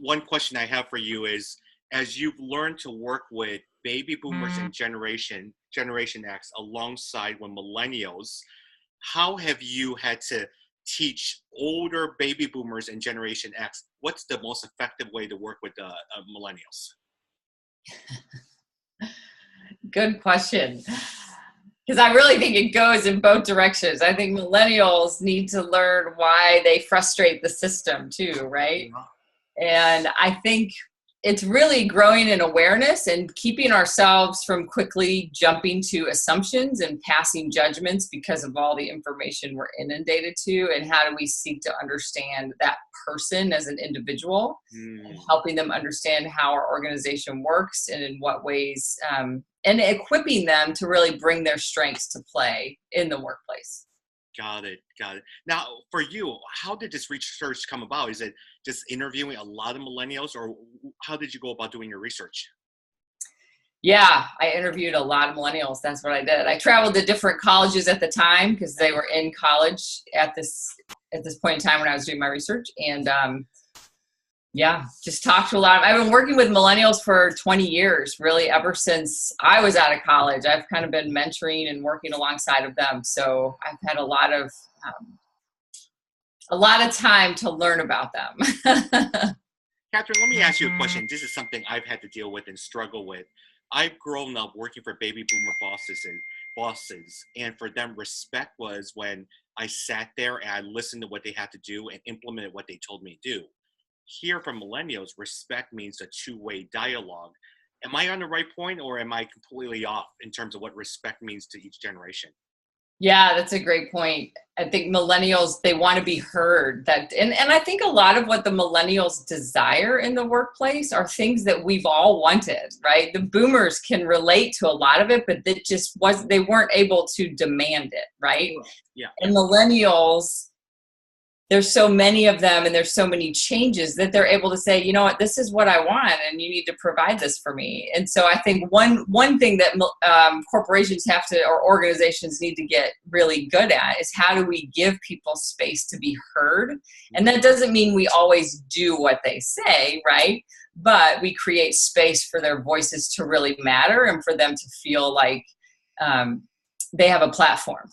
One question I have for you is, as you've learned to work with baby boomers and Generation X alongside with millennials, how have you had to teach older baby boomers and Generation X what's the most effective way to work with millennials? Good question. Because I really think it goes in both directions. I think millennials need to learn why they frustrate the system too, right? And I think it's really growing in awareness and keeping ourselves from quickly jumping to assumptions and passing judgments because of all the information we're inundated to. And how do we seek to understand that person as an individual, and helping them understand how our organization works and in what ways, and equipping them to really bring their strengths to play in the workplace. Got it. Now, for you, how did this research come about? Is it just interviewing a lot of millennials, or how did you go about doing your research? Yeah, I interviewed a lot of millennials. That's what I did. I traveled to different colleges at the time because they were in college at this point in time when I was doing my research. And yeah, just talked to a lot. I've been working with millennials for 20 years, really, ever since I was out of college. I've kind of been mentoring and working alongside of them. So I've had a lot of time to learn about them. Katherine, let me ask you a question. This is something I've had to deal with and struggle with. I've grown up working for baby boomer bosses, and for them, respect was when I sat there and I listened to what they had to do and implemented what they told me to do. Here from millennials, respect means a two-way dialogue. Am I on the right point, or am I completely off in terms of what respect means to each generation? Yeah, that's a great point. I think millennials, they want to be heard. And I think a lot of what the millennials desire in the workplace are things that we've all wanted, right? The boomers can relate to a lot of it, but they weren't able to demand it, right? Yeah. And millennials, there's so many of them and there's so many changes that they're able to say, you know what, this is what I want and you need to provide this for me. And so I think one thing that corporations have to, or organizations need to get really good at, is how do we give people space to be heard? And that doesn't mean we always do what they say, right? But we create space for their voices to really matter and for them to feel like they have a platform.